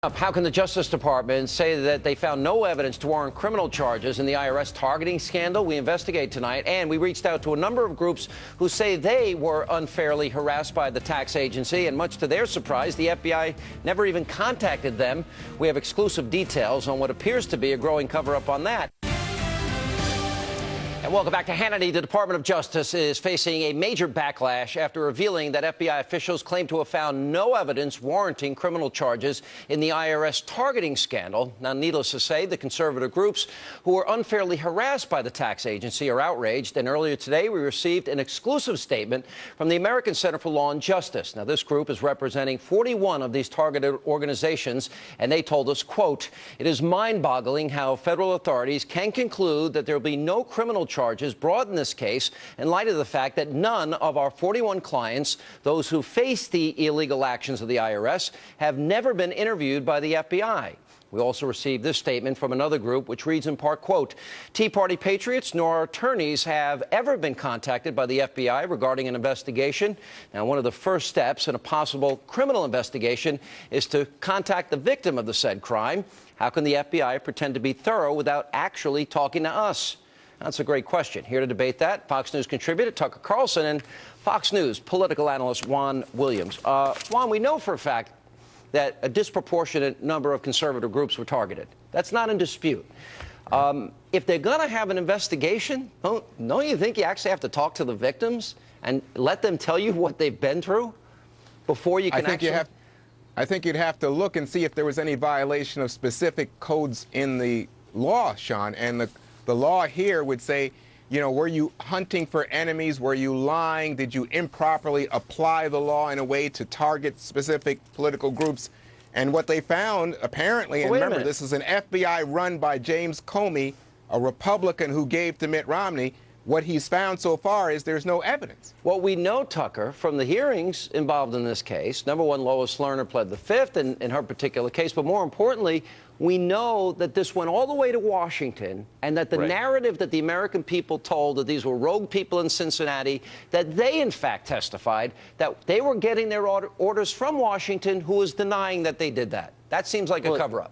How can the Justice Department say that they found no evidence to warrant criminal charges in the IRS targeting scandal? We investigate tonight, and we reached out to a number of groups who say they were unfairly harassed by the tax agency, and much to their surprise, the FBI never even contacted them. We have exclusive details on what appears to be a growing cover-up on that. And welcome back to Hannity. The Department of Justice is facing a major backlash after revealing that FBI officials claim to have found no evidence warranting criminal charges in the IRS targeting scandal. Now, needless to say, the conservative groups who were unfairly harassed by the tax agency are outraged. And earlier today, we received an exclusive statement from the American Center for Law and Justice. Now, this group is representing 41 of these targeted organizations, and they told us, quote, "It is mind-boggling how federal authorities can conclude that there will be no criminal charges brought in this case in light of the fact that none of our 41 clients, those who face the illegal actions of the IRS, have never been interviewed by the FBI." We also received this statement from another group, which reads in part, quote, "Tea Party patriots nor our attorneys have ever been contacted by the FBI regarding an investigation. Now, one of the first steps in a possible criminal investigation is to contact the victim of the said crime. How can the FBI pretend to be thorough without actually talking to us?" That's a great question. Here to debate that, Fox News contributor Tucker Carlson and Fox News political analyst Juan Williams. Juan, we know for a fact that a disproportionate number of conservative groups were targeted. That's not in dispute. If they're going to have an investigation, don't you think you actually have to talk to the victims and let them tell you what they've been through before you can I think you'd have to look and see if there was any violation of specific codes in the law, Sean, and the law here would say, you know, were you hunting for enemies? Were you lying? Did you improperly apply the law in a way to target specific political groups? And what they found, apparently, and remember, this is an FBI run by James Comey, a Republican who gave to Mitt Romney. What he's found so far is there's no evidence. What we know, Tucker, from the hearings involved in this case, number one, Lois Lerner pled the fifth in her particular case, but more importantly, we know that this went all the way to Washington and that the narrative that the American people told that these were rogue people in Cincinnati, that they, in fact, testified that they were getting their orders from Washington, who was denying that they did that. That seems like a cover-up.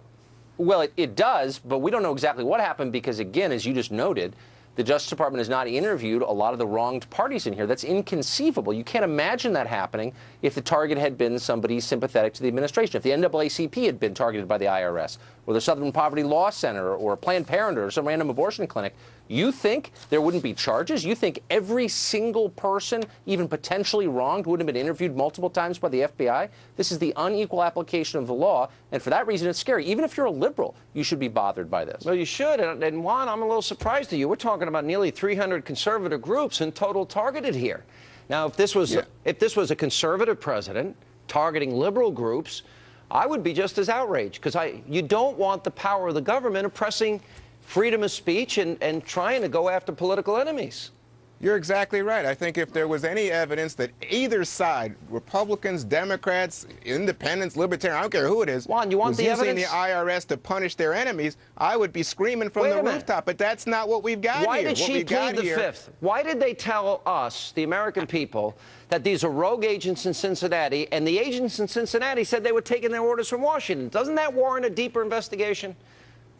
Well, it does, but we don't know exactly what happened because, again, as you just noted, the Justice Department has not interviewed a lot of the wronged parties in here. That's inconceivable. You can't imagine that happening if the target had been somebody sympathetic to the administration. If the NAACP had been targeted by the IRS, or the Southern Poverty Law Center, or Planned Parenthood, or some random abortion clinic, you think there wouldn't be charges? You think every single person, even potentially wronged, wouldn't have been interviewed multiple times by the FBI? This is the unequal application of the law, and for that reason, it's scary. Even if you're a liberal, you should be bothered by this. Well, you should. And Juan, I'm a little surprised at you. We're talking about nearly 300 conservative groups in total targeted here. Now, if this was a conservative president targeting liberal groups, I would be just as outraged, because you don't want the power of the government oppressing freedom of speech and trying to go after political enemies. You're exactly right. I think if there was any evidence that either side, Republicans, Democrats, independents, libertarians, I don't care who it is, Juan, you want the using evidence? the IRS to punish their enemies, I would be screaming from the rooftop. But that's not what we've got here. Why did she plead the fifth? Why did they tell us, the American people, that these are rogue agents in Cincinnati, and the agents in Cincinnati said they were taking their orders from Washington? Doesn't that warrant a deeper investigation?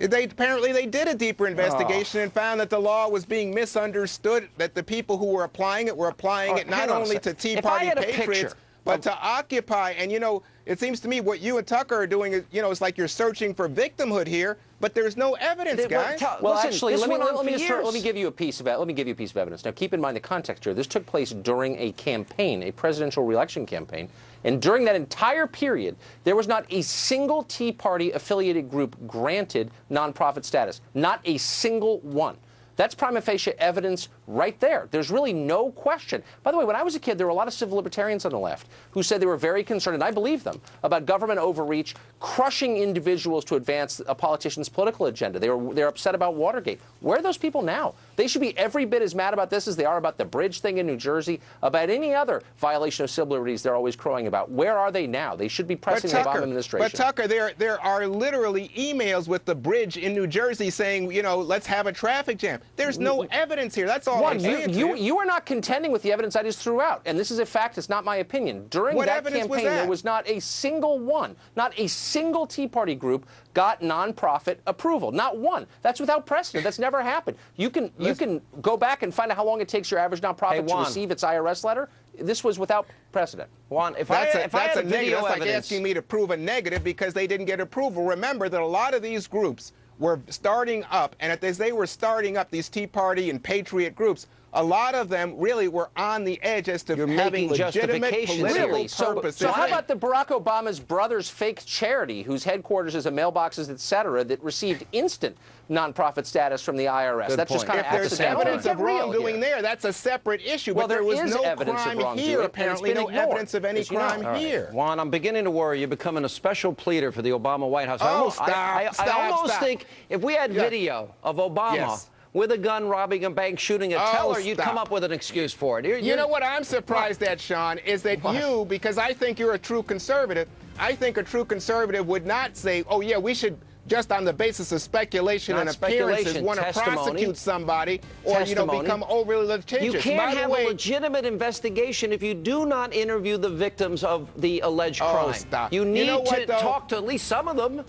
Apparently they did a deeper investigation and found that the law was being misunderstood, that the people who were applying it not only to Tea Party patriots, but to Occupy. And, you know, it seems to me what you and Tucker are doing is, you know, it's like you're searching for victimhood here, but there's no evidence, guys. Well, actually, let me give you a piece of evidence. Now, keep in mind the context here. This took place during a campaign, a presidential re-election campaign. And during that entire period, there was not a single Tea Party affiliated group granted nonprofit status. Not a single one. That's prima facie evidence right there. There's really no question. By the way, when I was a kid, there were a lot of civil libertarians on the left who said they were very concerned, and I believe them, about government overreach, crushing individuals to advance a politician's political agenda. They're upset about Watergate. Where are those people now? They should be every bit as mad about this as they are about the bridge thing in New Jersey, about any other violation of civil liberties they're always crowing about. Where are they now? They should be pressing the Obama administration. But Tucker, there are literally emails with the bridge in New Jersey saying, you know, let's have a traffic jam. There's no evidence here. That's all Juan, you are not contending with the evidence I just threw out, and this is a fact. It's not my opinion. During that campaign, there was not a single one, not a single Tea Party group got nonprofit approval. Not one. That's without precedent. That's never happened. You can go back and find out how long it takes your average nonprofit to receive its IRS letter. This was without precedent. Juan, if I had video that's evidence, like asking me to prove a negative because they didn't get approval. Remember that a lot of these groups were starting up, and as they were starting up, these Tea Party and Patriot groups, a lot of them really were on the edge as to having legitimate political purposes. So how about the Barack Obama's brother's fake charity, whose headquarters is a mailboxes, et cetera, that received instant nonprofit status from the IRS? That's just kind of accidental. If there's evidence of wrongdoing there, that's a separate issue. Well, but there was no crime here, apparently, no evidence of any crime here. Juan, I'm beginning to worry you're becoming a special pleader for the Obama White House. I almost think if we had video of Obama with a gun robbing a bank, shooting a teller, you'd come up with an excuse for it. You know what I'm surprised at, Sean, is that you, because I think you're a true conservative, I think a true conservative would not say, oh, yeah, we should, just on the basis of speculation and appearances, want to prosecute somebody or, become overly litigious. You can't have a legitimate investigation if you do not interview the victims of the alleged crime. You need to talk to at least some of them.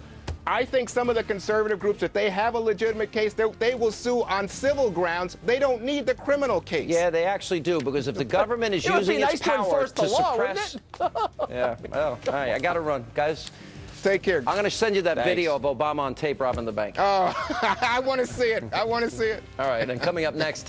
I think some of the conservative groups, if they have a legitimate case, they will sue on civil grounds. They don't need the criminal case. Yeah, they actually do, because if the government is using its power to suppress... Yeah, well, all right, I got to run. Guys, take care. I'm going to send you that video of Obama on tape robbing the bank. Oh, I want to see it. I want to see it. All right, and coming up next...